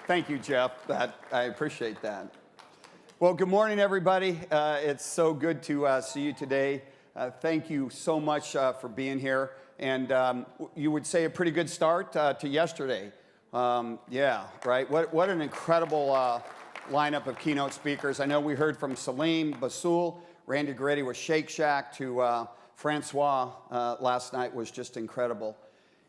Thank you, Jeff. I appreciate that. Well, good morning, everybody. It's so good to see you today. Thank you so much for being here. And you would say a pretty good start to yesterday. Yeah, right. What an incredible lineup of keynote speakers. I know we heard from Salim, Basul, Randy Grady with Shake Shack to Francois last night was just incredible.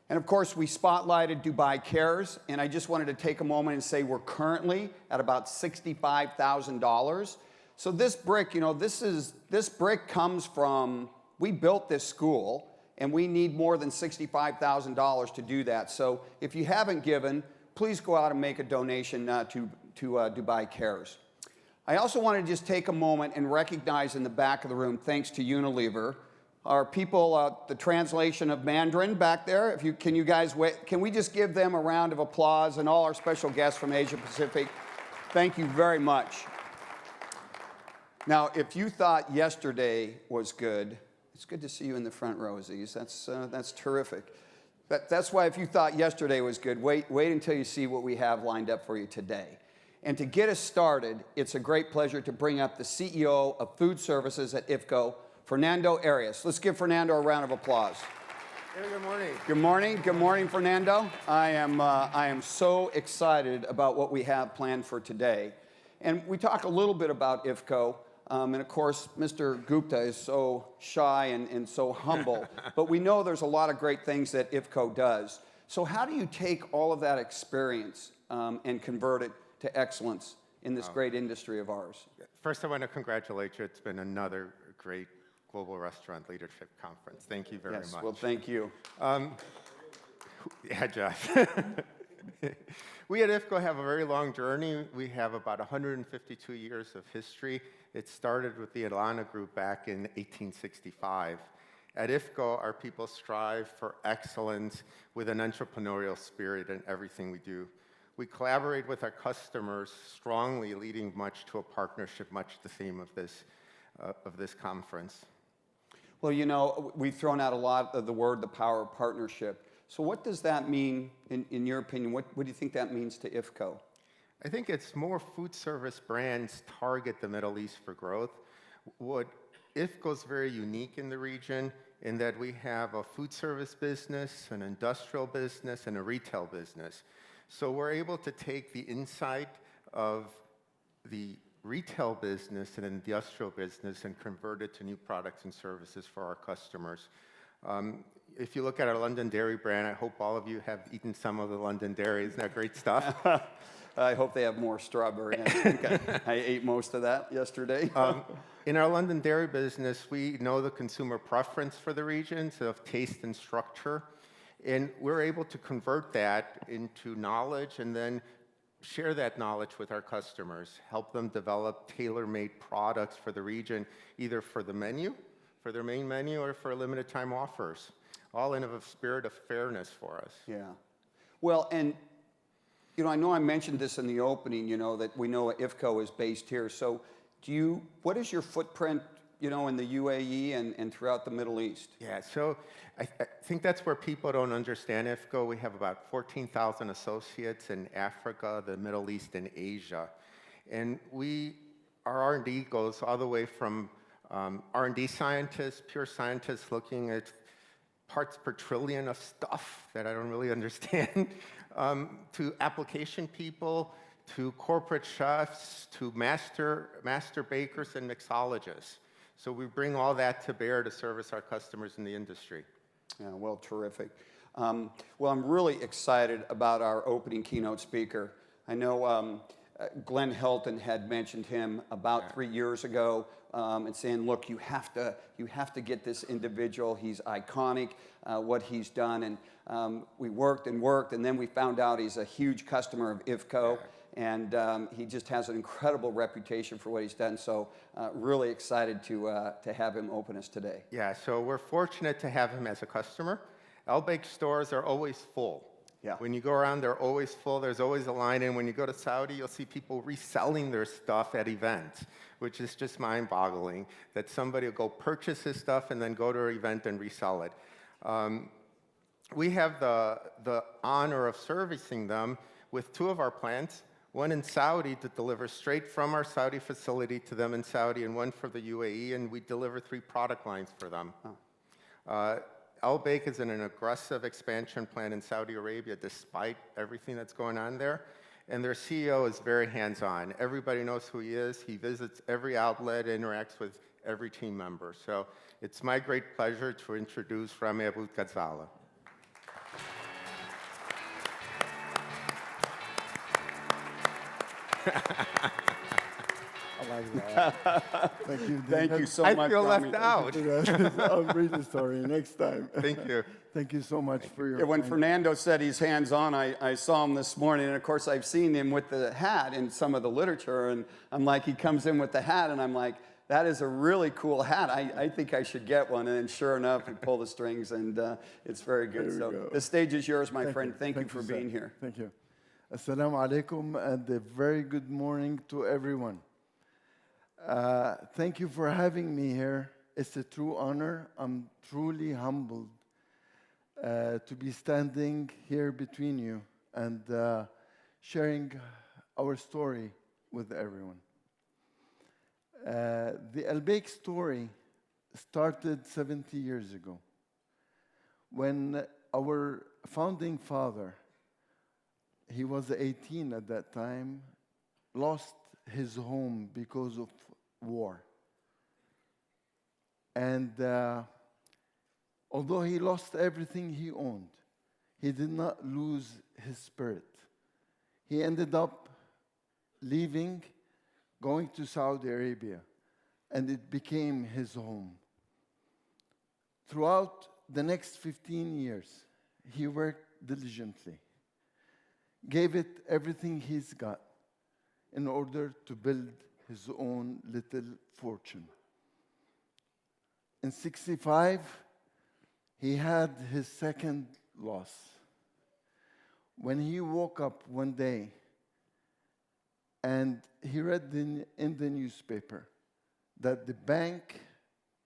And of course, we spotlighted Dubai Cares, and I just wanted to take a moment and say we're currently at about $65,000. So this brick, you know, this brick comes from, we built this school, and we need more than $65,000 to do that. So if you haven't given, please go out and make a donation to Dubai Cares. I also want to just take a moment and recognize in the back of the room, thanks to Unilever, our people, the translation of Mandarin back there. Can you guys wait? Can we just give them a round of applause, and all our special guests from Asia Pacific? Thank you very much. Now, if you thought yesterday was good, it's good to see you in the front row, Aziz. That's terrific. That's why if you thought yesterday was good, wait until you see what we have lined up for you today. And to get us started, it's a great pleasure to bring up the CEO of Food Services at IFCO, Fernando Arias. Let's give Fernando a round of applause. Hey, good morning. Good morning. Good morning, Fernando. I am so excited about what we have planned for today. And we talk a little bit about IFCO. And of course, Mr. Gupta is so shy and so humble. But we know there's a lot of great things that IFCO does. So how do you take all of that experience and convert it to excellence in this great industry of ours? First, I want to congratulate you. It's been another great Global Restaurant Leadership Conference. Thank you very much. Well, thank you. Yeah, Jeff. We at IFCO have a very long journey. We have about 152 years of history. It started with the Atlanta Group back in 1865. At IFCO, our people strive for excellence with an entrepreneurial spirit in everything we do. We collaborate with our customers strongly, leading much to a partnership, much the theme of this conference. Well, you know, we've thrown out a lot of the word, the power of partnership. So what does that mean, in your opinion? What do you think that means to IFCO? I think it's more food service brands target the Middle East for growth. What IFCO is very unique in the region in that we have a food service business, an industrial business, and a retail business. So we're able to take the insight of the retail business and industrial business and convert it to new products and services for our customers. If you look at our London Dairy brand, I hope all of you have eaten some of the London Dairy. Isn't that great stuff? I hope they have more strawberry. I think I ate most of that yesterday. In our London Dairy business, we know the consumer preference for the regions of taste and structure, and we're able to convert that into knowledge and then share that knowledge with our customers, help them develop tailor-made products for the region, either for the menu, for their main menu, or for limited time offers, all in a spirit of fairness for us. Yeah. Well, and you know, I know I mentioned this in the opening, you know, that we know IFCO is based here. So what is your footprint, you know, in the UAE and throughout the Middle East? Yeah, so I think that's where people don't understand IFCO. We have about 14,000 associates in Africa, the Middle East, and Asia. And our R&D goes all the way from R&D scientists, pure scientists looking at parts per trillion of stuff that I don't really understand, to application people, to corporate chefs, to master bakers and mixologists. So we bring all that to bear to service our customers in the industry. Yeah, well, terrific. Well, I'm really excited about our opening keynote speaker. I know Glenn Helton had mentioned him about 3 years ago and saying, look, you have to get this individual. He's iconic, what he's done. And we worked, and then we found out he's a huge customer of IFCO. And he just has an incredible reputation for what he's done. So really excited to have him open us today. Yeah, so we're fortunate to have him as a customer. ALBAIK stores are always full. Yeah. When you go around, they're always full. There's always a line. And when you go to Saudi, you'll see people reselling their stuff at events, which is just mind-boggling, that somebody will go purchase his stuff and then go to an event and resell it. we have the honor of servicing them with 2 of our plants, one in Saudi that delivers straight from our Saudi facility to them in Saudi, and one for the UAE, and we deliver 3 product lines for them. ALBAIK is in an aggressive expansion plan in Saudi Arabia despite everything that's going on there, and their CEO is very hands-on. Everybody knows who he is. He visits every outlet, interacts with every team member. So it's my great pleasure to introduce Rami Ghazaleh. I like that. Thank you. Thank you so I much, feel Rami. left out. I'm really sorry. Next time. Thank you. Thank you so much for your. Yeah, when kind- Fernando said he's hands-on, I saw him this morning, and of course I've seen him with the hat in some of the literature, and I'm like, he comes in with the hat, and I'm like, that is a really cool hat. I think I should get one, and then sure enough, we pull the strings, and it's very good. There we So go. the stage is yours, my friend. you. Thank you for sir. being here. Thank you. Assalamu alaikum, and a very good morning to everyone. Thank you for having me here. It's a true honor. I'm truly humbled to be standing here between you and sharing our story with everyone. The ALBAIK story started 70 years ago when our founding father, he was 18 at that time, lost his home because of war. And although he lost everything he owned, he did not lose his spirit. He ended up leaving, going to Saudi Arabia, and it became his home. Throughout the next 15 years, he worked diligently, gave it everything he's got in order to build his own little fortune. In 65, he had his second loss. When he woke up one day and he read in the newspaper that the bank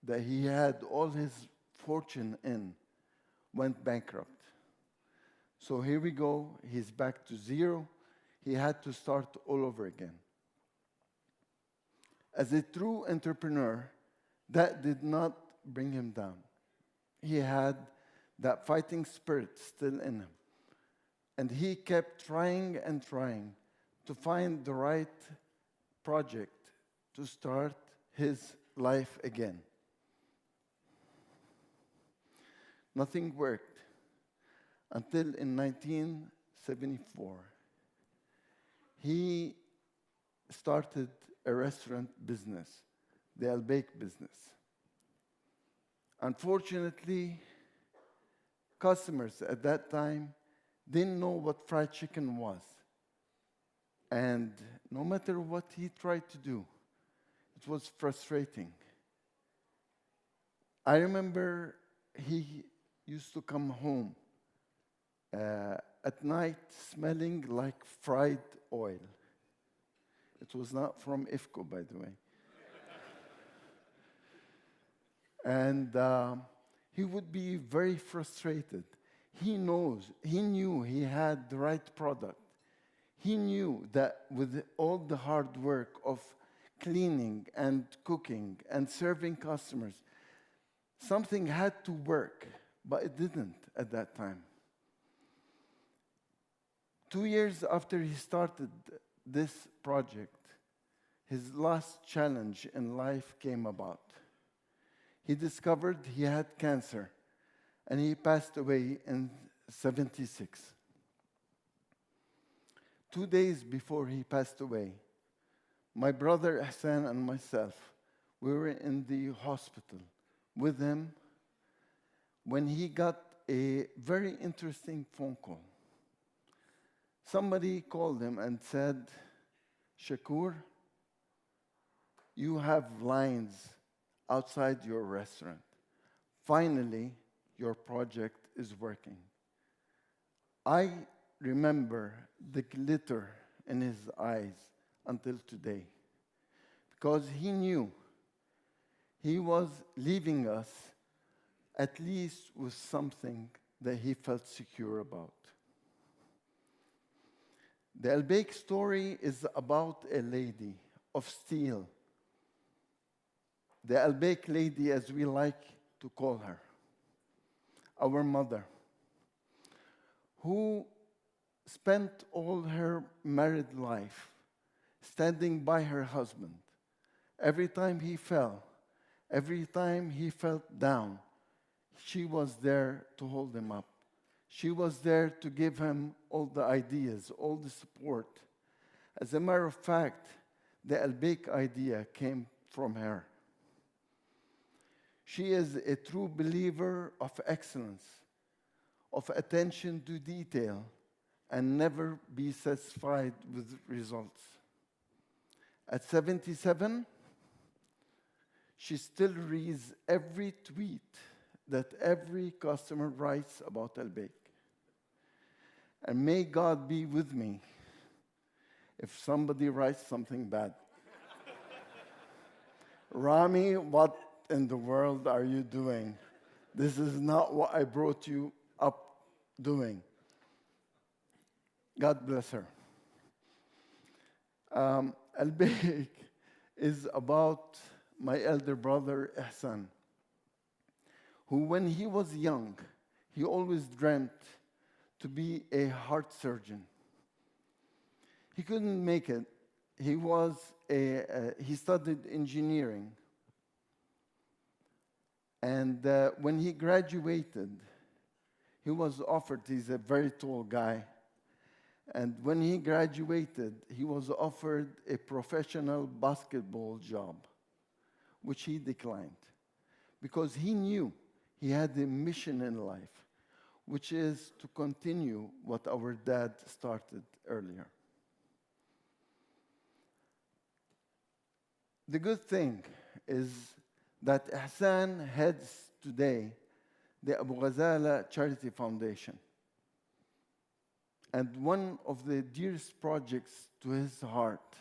that he had all his fortune in went bankrupt. So here we go, he's back to zero. He had to start all over again. As a true entrepreneur, that did not bring him down. He had that fighting spirit still in him. And he kept trying and trying to find the right project to start his life again. Nothing worked until in 1974, he started a restaurant business, the ALBAIK business. Unfortunately, customers at that time didn't know what fried chicken was. And no matter what he tried to do, it was frustrating. I remember he used to come home at night smelling like fried oil. It was not from IFCO, by the way. And he would be very frustrated. He knew he had the right product. He knew that with all the hard work of cleaning and cooking and serving customers, something had to work, but it didn't at that time. 2 years after he started this project, his last challenge in life came about. He discovered he had cancer, and he passed away in 76. 2 days before he passed away, my brother Hassan and myself, we were in the hospital with him when he got a very interesting phone call. Somebody called him and said, "Shakur, you have lines outside your restaurant. Finally, your project is working." I remember the glitter in his eyes until today, because he knew he was leaving us at least with something that he felt secure about. The ALBAIK story is about a lady of steel, the ALBAIK lady, as we like to call her, our mother, who spent all her married life standing by her husband. Every time he fell, every time he felt down, she was there to hold him up. She was there to give him all the ideas, all the support. As a matter of fact, the ALBAIK idea came from her. She is a true believer of excellence, of attention to detail, and never be satisfied with results. At 77, she still reads every tweet that every customer writes about ALBAIK. And may God be with me if somebody writes something bad. Rami, what in the world are you doing? This is not what I brought you up doing. God bless her. ALBAIK is about my elder brother, Ihsan, who when he was young, he always dreamt to be a heart surgeon. He couldn't make it. He studied engineering. And when he graduated, he was offered, he's a very tall guy, and when he graduated, he was offered a professional basketball job, which he declined, because he knew he had a mission in life, which is to continue what our dad started earlier. The good thing is that Ihsan heads today the Abu Ghazaleh Charity Foundation. And one of the dearest projects to his heart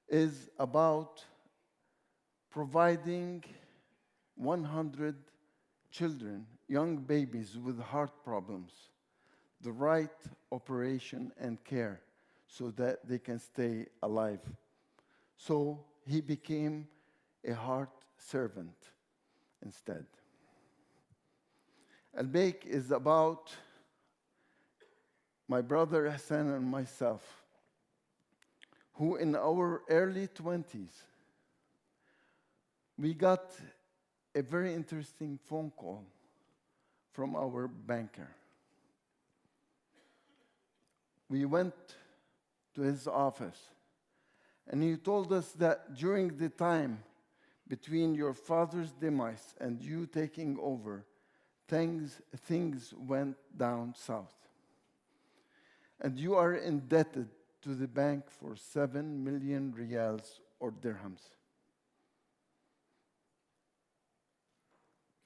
is about providing 100 children, young babies with heart problems, the right operation and care so that they can stay alive. So he became a heart servant instead. ALBAIK is about my brother Ihsan and myself, who in our early 20s, we got a very interesting phone call from our banker. We went to his office, and he told us that during the time between your father's demise and you taking over, things went down south. And you are indebted to the bank for 7 million riyals or dirhams.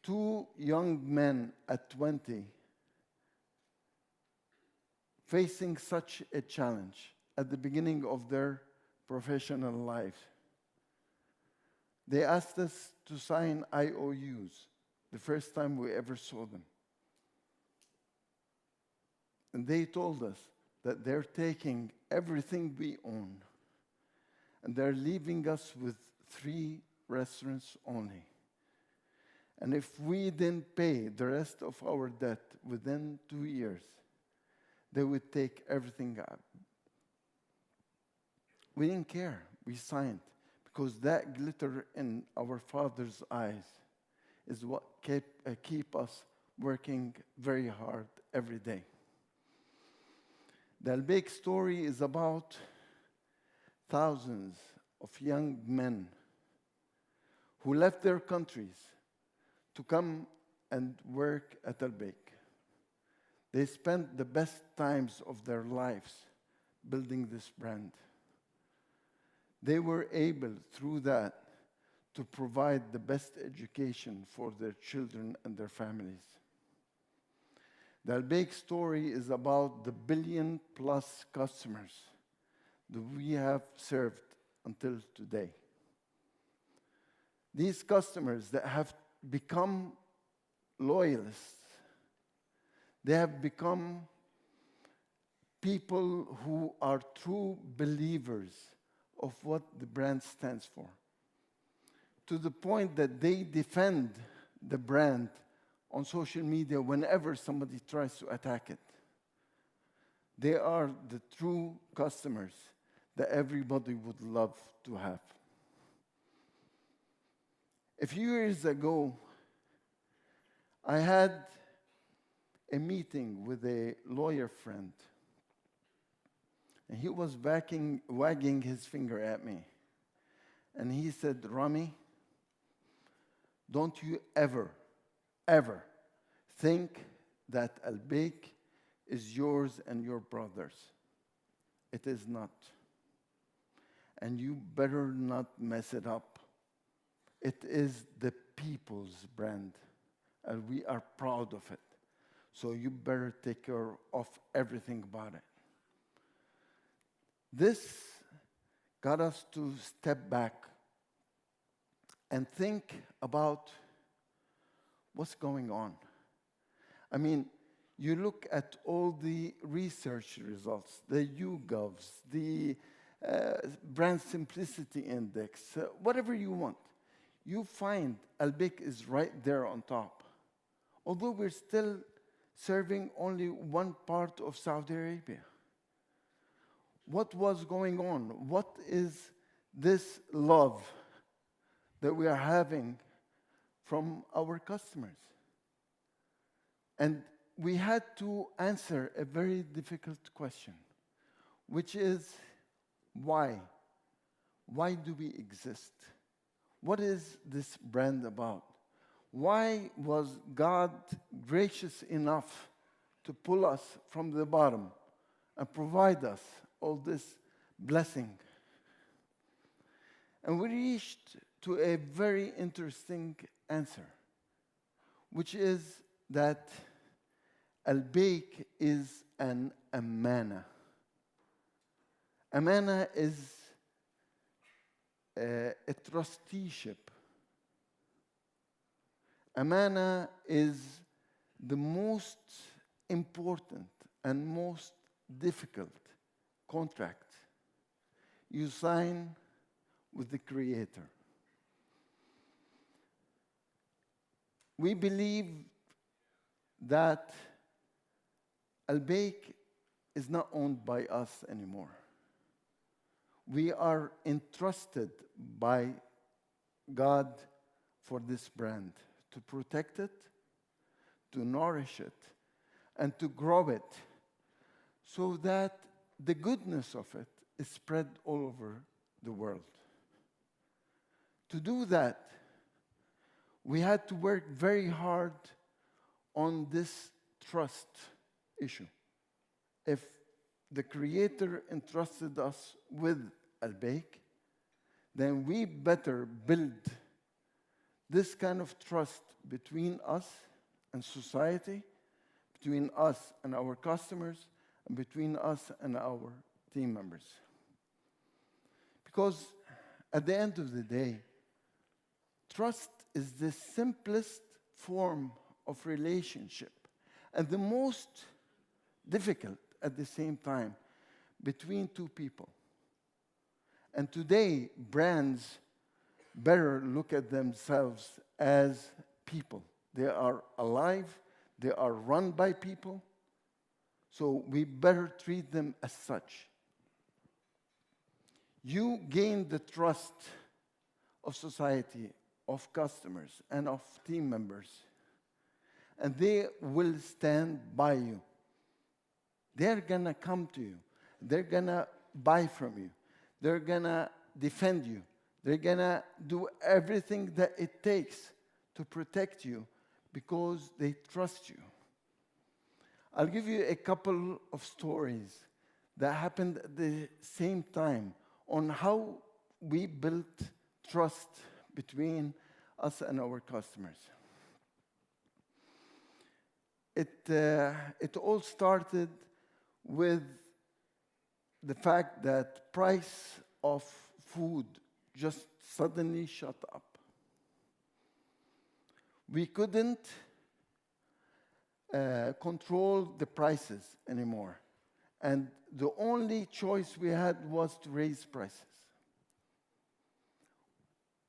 2 young men at 20 facing such a challenge at the beginning of their professional life. They asked us to sign IOUs the first time we ever saw them. And they told us that they're taking everything we own and they're leaving us with 3 restaurants only. And if we didn't pay the rest of our debt within 2 years, they would take everything up. We didn't care. We signed because that glitter in our father's eyes is what keep us working very hard every day. The ALBAIK story is about thousands of young men who left their countries to come and work at ALBAIK. They spent the best times of their lives building this brand. They were able, through that, to provide the best education for their children and their families. The ALBAIK story is about the billion-plus customers that we have served until today. These customers that have become loyalists They have become people who are true believers of what the brand stands for, to the point that they defend the brand on social media whenever somebody tries to attack it. They are the true customers that everybody would love to have. A few years ago, I had a meeting with a lawyer friend, and he was wagging his finger at me. And he said, Rami, don't you ever think that ALBAIK is yours and your brother's. It is not. And you better not mess it up. It is the people's brand, and we are proud of it. So you better take care of everything about it. This got us to step back and think about what's going on. I mean, you look at all the research results, the YouGovs, the Brand Simplicity Index, whatever you want. You find ALBAIK is right there on top. Although we're still serving only one part of Saudi Arabia. What was going on? What is this love that we are having from our customers? And we had to answer a very difficult question, which is why? Why do we exist? What is this brand about? Why was God gracious enough to pull us from the bottom and provide us all this blessing? And we reached to a very interesting answer, which is that ALBAIK is an amana. Amana is a trusteeship. Amana is the most important and most difficult contract you sign with the Creator. We believe that ALBAIK is not owned by us anymore. We are entrusted by God for this brand, to protect it, to nourish it, and to grow it so that the goodness of it is spread all over the world. To do that, we had to work very hard on this trust issue. If the Creator entrusted us with ALBAIK, then we better build this kind of trust between us and society, between us and our customers, and between us and our team members. Because at the end of the day, trust is the simplest form of relationship and the most difficult at the same time between two people. And today, brands better look at themselves as people. They are alive, they are run by people, so we better treat them as such. You gain the trust of society, of customers, and of team members, and they will stand by you. They're gonna come to you. They're gonna buy from you. They're gonna defend you. They're gonna do everything that it takes to protect you because they trust you. I'll give you a couple of stories that happened at the same time on how we built trust between us and our customers. It all started with the fact that price of food just suddenly shot up. We couldn't control the prices anymore. And the only choice we had was to raise prices.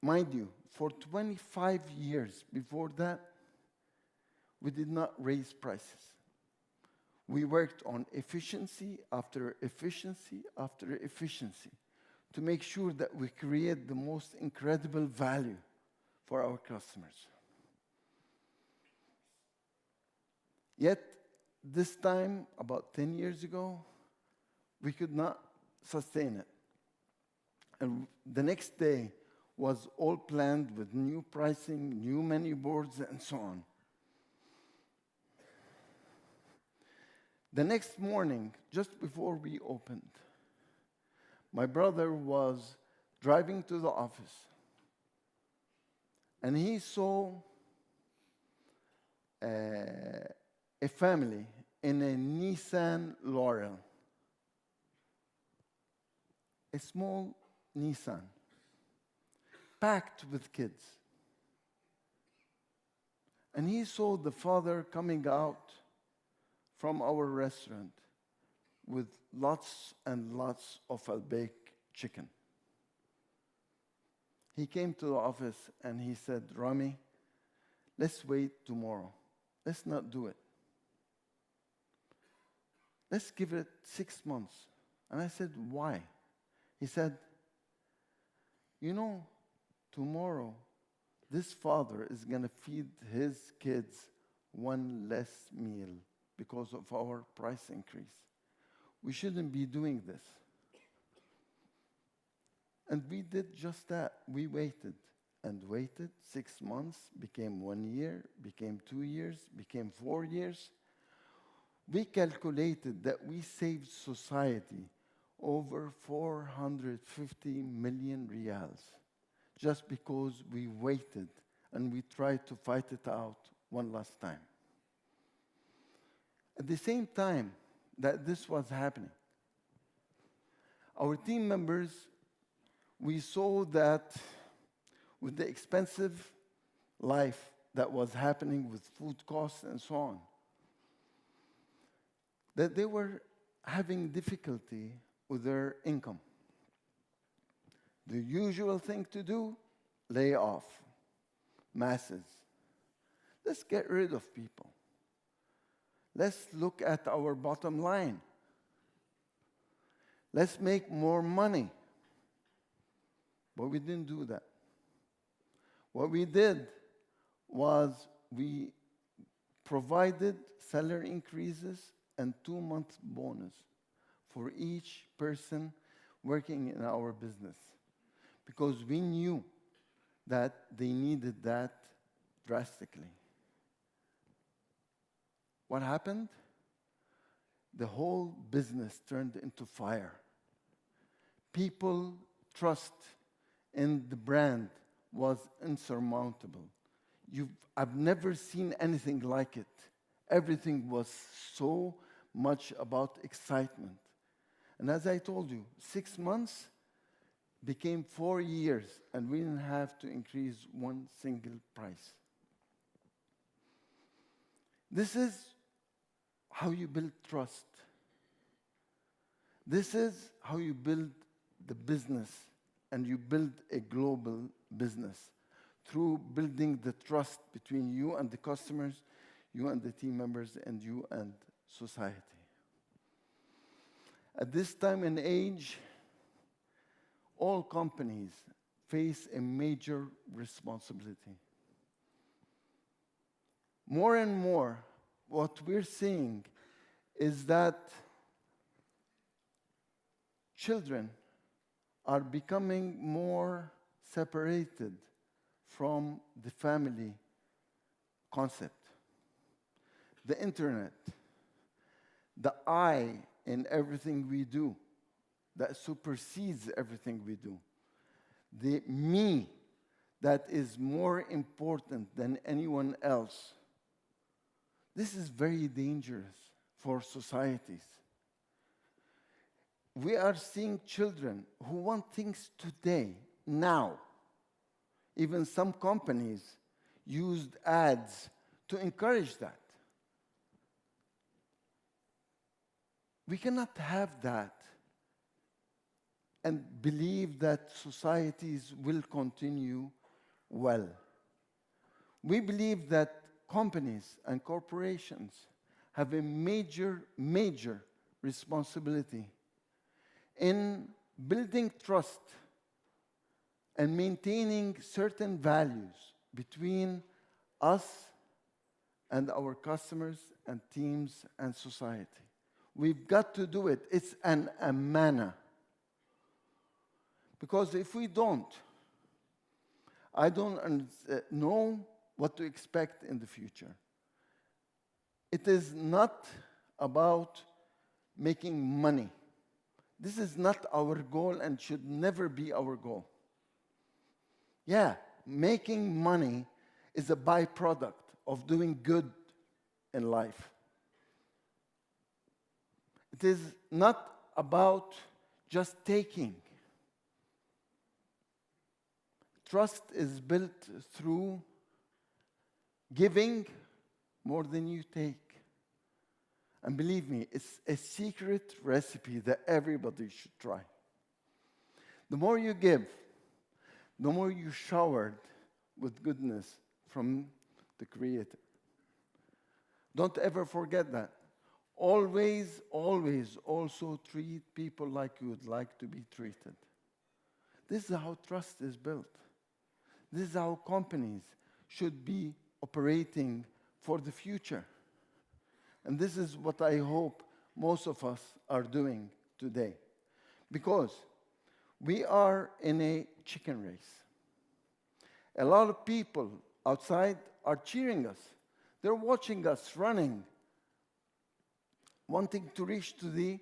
Mind you, for 25 years before that, we did not raise prices. We worked on efficiency after efficiency after efficiency to make sure that we create the most incredible value for our customers. Yet, this time, about 10 years ago, we could not sustain it. And the next day was all planned with new pricing, new menu boards, and so on. The next morning, just before we opened, my brother was driving to the office, and he saw a family in a Nissan Laurel, a small Nissan, packed with kids. And he saw the father coming out from our restaurant with lots and lots of ALBAIK chicken. He came to the office and he said, Rami, let's wait tomorrow. Let's not do it. Let's give it 6 months. And I said, why? He said, you know, tomorrow, this father is going to feed his kids one less meal because of our price increase. We shouldn't be doing this. And we did just that. We waited and waited. 6 months became 1 year, became 2 years, became 4 years. We calculated that we saved society over 450 million riyals just because we waited and we tried to fight it out one last time. At the same time that this was happening, our team members, we saw that with the expensive life that was happening with food costs and so on, that they were having difficulty with their income. The usual thing to do, lay off masses. Let's get rid of people. Let's look at our bottom line. Let's make more money. But we didn't do that. What we did was we provided salary increases and 2-month bonus for each person working in our business, because we knew that they needed that drastically. What happened? The whole business turned into fire. People trust in the brand was insurmountable. I've never seen anything like it. Everything was so much about excitement. And as I told you, 6 months became 4 years, and we didn't have to increase one single price. This is how you build trust. This is how you build the business, and you build a global business through building the trust between you and the customers, you and the team members, and you and society. At this time and age, all companies face a major responsibility. More and more, what we're seeing is that children are becoming more separated from the family concept. The internet, the I in everything we do, that supersedes everything we do. The me that is more important than anyone else. This is very dangerous for societies. We are seeing children who want things today, now. Even some companies used ads to encourage that. We cannot have that and believe that societies will continue well. We believe that companies and corporations have a major, major responsibility in building trust and maintaining certain values between us and our customers and teams and society. We've got to do it. It's an amana. Because if we don't, I don't know what to expect in the future. It is not about making money. This is not our goal and should never be our goal. Yeah, making money is a byproduct of doing good in life. It is not about just taking. Trust is built through giving more than you take. And believe me, it's a secret recipe that everybody should try. The more you give, the more you're showered with goodness from the Creator. Don't ever forget that. Always, always also treat people like you would like to be treated. This is how trust is built. This is how companies should be operating for the future. And this is what I hope most of us are doing today. Because we are in a chicken race. A lot of people outside are cheering us. They're watching us running, wanting to reach to the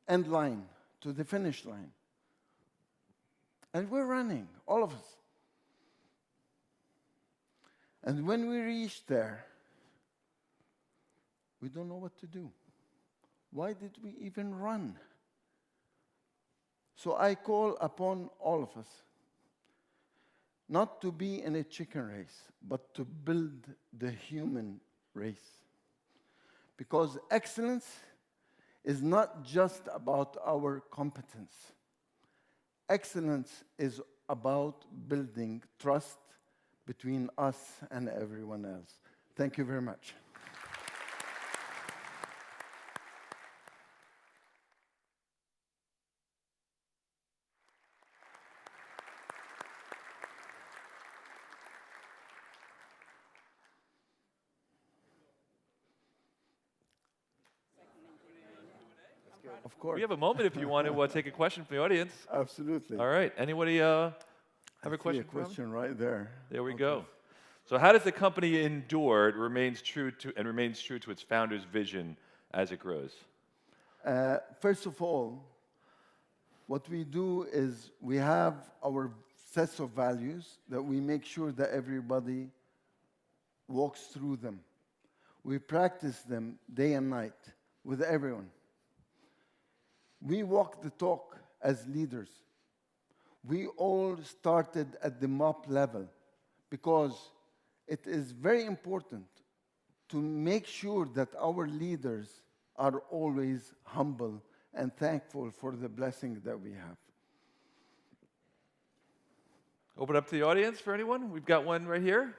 end line, to the finish line. And we're running, all of us. And when we reach there, we don't know what to do. Why did we even run? So I call upon all of us not to be in a chicken race, but to build the human race. Because excellence is not just about our competence. Excellence is about building trust between us and everyone else. Thank you very much. Of course. We have a moment if you want to take a question from the audience. Absolutely. All right. Anybody have a I question? see a question right there. There we Okay. go. So how does the company endure, remains true to its founder's vision as it grows? First of all, what we do is we have our sets of values that we make sure that everybody walks through them. We practice them day and night with everyone. We walk the talk as leaders. We all started at the MOP level because it is very important to make sure that our leaders are always humble and thankful for the blessing that we have. Open up to the audience for anyone. We've got one right here.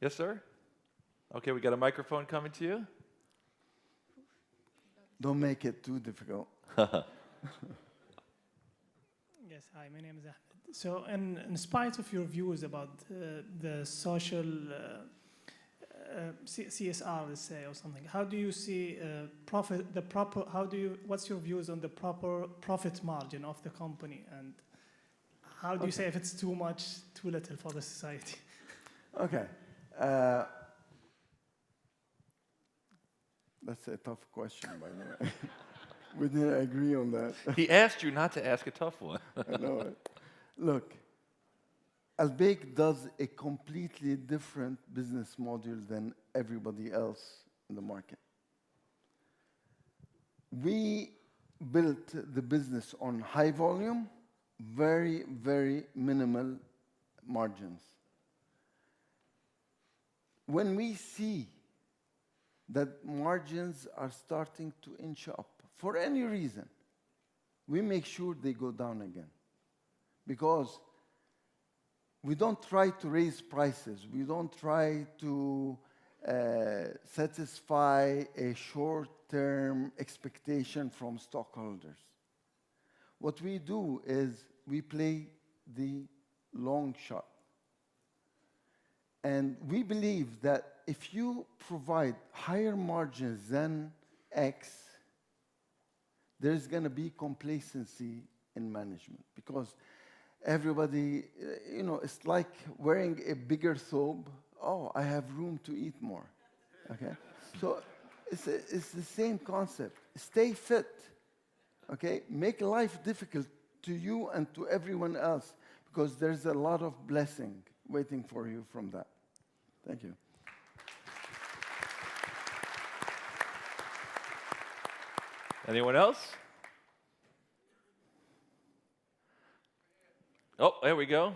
Yes, sir? Okay, we got a microphone coming to you. Don't make it too difficult. Yes, hi, my name is Ahmed. So, in spite of your views about the social CSR, let's say, or something, how do you see what's your views on the proper profit margin of the company, and how do you say if it's too much, too little for the society? Okay. That's a tough question, by the way. We didn't agree on that. He asked you not to ask a tough one. I know it. Look, ALBAIK does a completely different business model than everybody else in the market. We built the business on high volume, very, very minimal margins. When we see that margins are starting to inch up for any reason, we make sure they go down again. Because we don't try to raise prices. We don't try to satisfy a short-term expectation from stockholders. What we do is we play the long shot. And we believe that if you provide higher margins than X, there's going to be complacency in management because everybody, it's like wearing a bigger thobe. Oh, I have room to eat more. Okay? So it's the same concept. Stay fit. Okay? Make life difficult to you and to everyone else because there's a lot of blessing waiting for you from that. Thank you. Anyone else? Oh, there we go.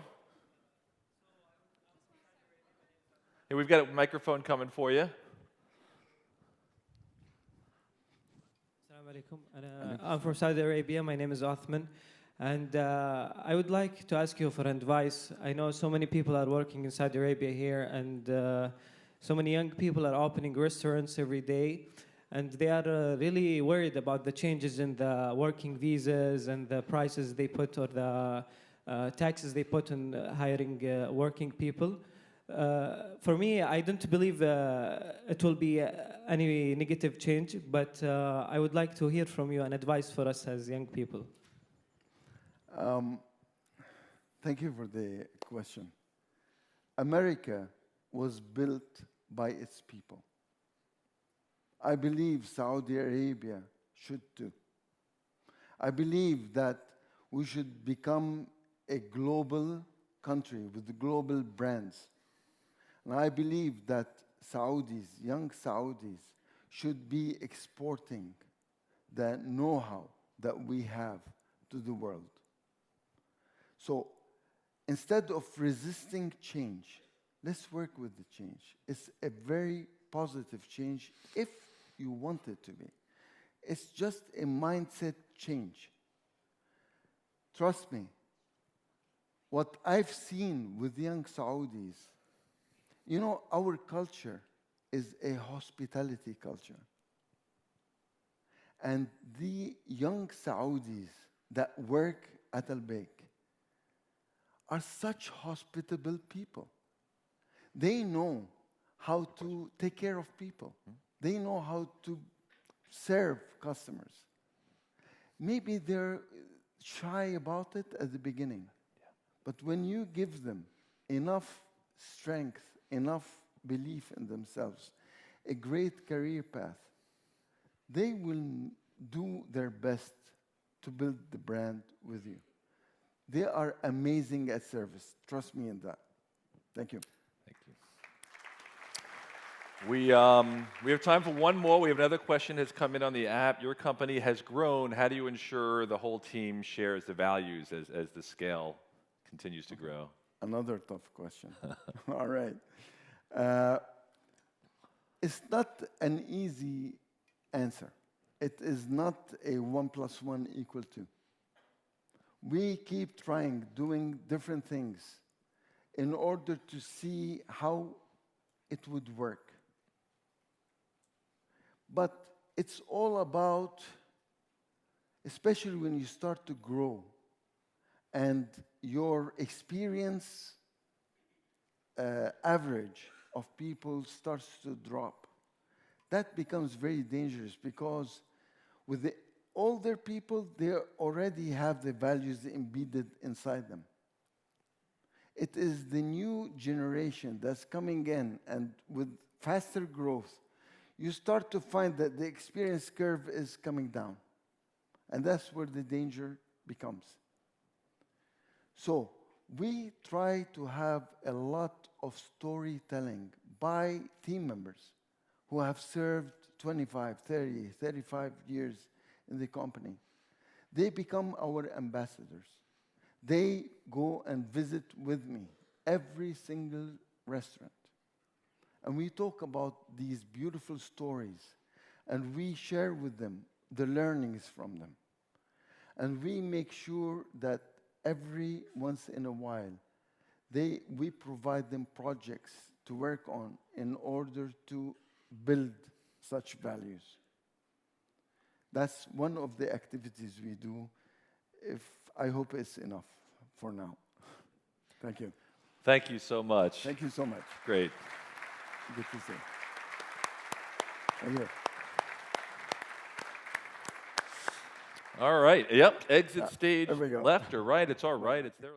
Hey, we've got a microphone coming for you. Assalamu alaikum. I'm from Saudi Arabia. My name is Othman. And I would like to ask you for advice. I know so many people are working in Saudi Arabia here, and so many young people are opening restaurants every day. And they are really worried about the changes in the working visas and the prices they put or the taxes they put on hiring working people. For me, I don't believe it will be any negative change, but I would like to hear from you and advice for us as young people. Thank you for the question. America was built by its people. I believe Saudi Arabia should too. I believe that we should become a global country with global brands. And I believe that Saudis, young Saudis, should be exporting the know-how that we have to the world. So instead of resisting change, let's work with the change. It's a very positive change if you want it to be. It's just a mindset change. Trust me, what I've seen with young Saudis, our culture is a hospitality culture. And the young Saudis that work at ALBAIK are such hospitable people. They know how to take care of people. They know how to serve customers. Maybe they're shy about it at the beginning. But when you give them enough strength, enough belief in themselves, a great career path, they will do their best to build the brand with you. They are amazing at service. Trust me in that. Thank you. Thank you. We have time for one more. We have another question that's come in on the app. Your company has grown. How do you ensure the whole team shares the values as the scale continues to grow? Another tough question. All right. It's not an easy answer. It is not a 1 + 1 = 2. We keep trying, doing different things in order to see how it would work. But it's all about, especially when you start to grow and your experience average of people starts to drop. That becomes very dangerous because with the older people, they already have the values embedded inside them. It is the new generation that's coming in, and with faster growth, you start to find that the experience curve is coming down. And that's where the danger becomes. So we try to have a lot of storytelling by team members who have served 25, 30, 35 years in the company. They become our ambassadors. They go and visit with me every single restaurant. and we talk about these beautiful stories, and we share with them the learnings from them. And we make sure that every once in a while, we provide them projects to work on in order to build such values. That's one of the activities we do. I hope it's enough for now. Thank you. Thank you so much. Thank you so much. Great. Good to see you. Thank you. All right. Yep. Exit stage there we go. left or right. It's all right. It's there.